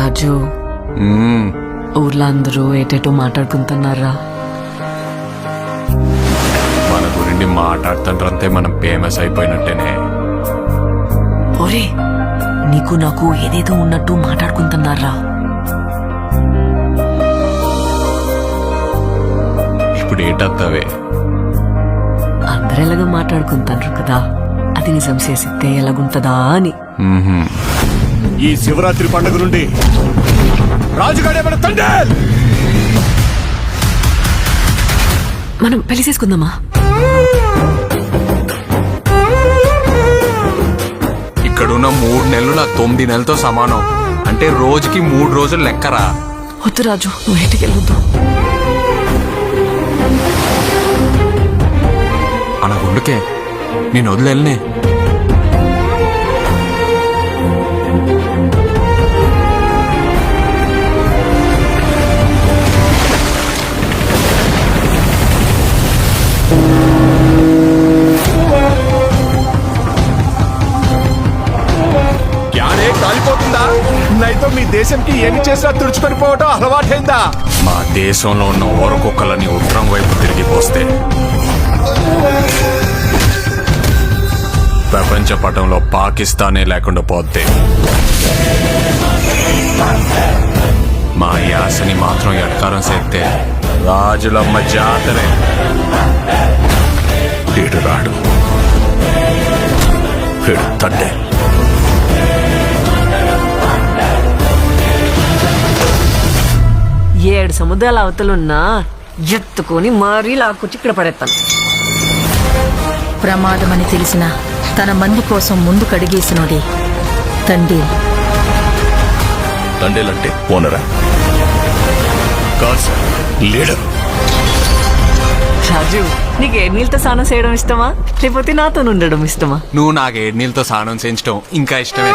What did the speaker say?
రాజు ఊర్లో అందరూ ఏటేటో మాట్లాడుకుంటున్నారా? మన గురించి మాట్లాడుతుంటే మనం ఫేమస్ అయిపోయినట్టేనే. ఒరే, నీకు నాకు ఏదేదో ఉన్నట్టు మాట్లాడుకుంటున్నారా? ఇప్పుడు ఏటత్తవే? అందరూ ఎలాగో మాట్లాడుకుంటారు కదా, అది నిజం చేసితే ఎలాగుంటదా అని. ఈ శివరాత్రి పండుగ నుండి రాజుగాడే మన తండ్రి. మనం పెళ్లి చేసుకుందామా? ఇక్కడున్న 3 నెలలు నా 9 నెలలతో సమానం. అంటే రోజుకి 3 రోజులు లెక్కరా. వద్దు రాజు, నువ్వు ఇంటికి వెళ్ళొద్దు. అలా గుండుకే నేను వదిలేనే. కాలిపోతుందా? నైతో మీ దేశంకి ఏమి చేసినా తుడుచుకొని పోవటం అలవాటైందా? మా దేశంలో ఉన్న ఓరకొక్కలని ఉత్తరం వైపు తిరిగిపోస్తే ప్రపంచ పటంలో పాకిస్తానే లేకుండా పోతే మా యాసని మాత్రం ఎడకారం చేస్తే రాజులమ్మ జాతరే. వీడు రాడు, వీడు తండ్రి. ఏడు సముద్రాల అవతలున్నా ఎత్తుకొని మరీ లాక్కొచ్చి ఇక్కడ పడేస్తాను. ప్రమాదమని తెలిసిన తన మంది కోసం ముందు కడిగేసినోడే తండ్రి. తండ్రిలంటే ఓనరా కాదు సార్, లీడర్. రాజు, నీకు ఏ నీళ్ళతో స్నానం చేయడం ఇష్టమా, లేకపోతే నాతో ఉండడం ఇష్టమా? నువ్వు నాకు 7 నీళ్ళతో స్నానం చేయించడం ఇంకా ఇష్టమే.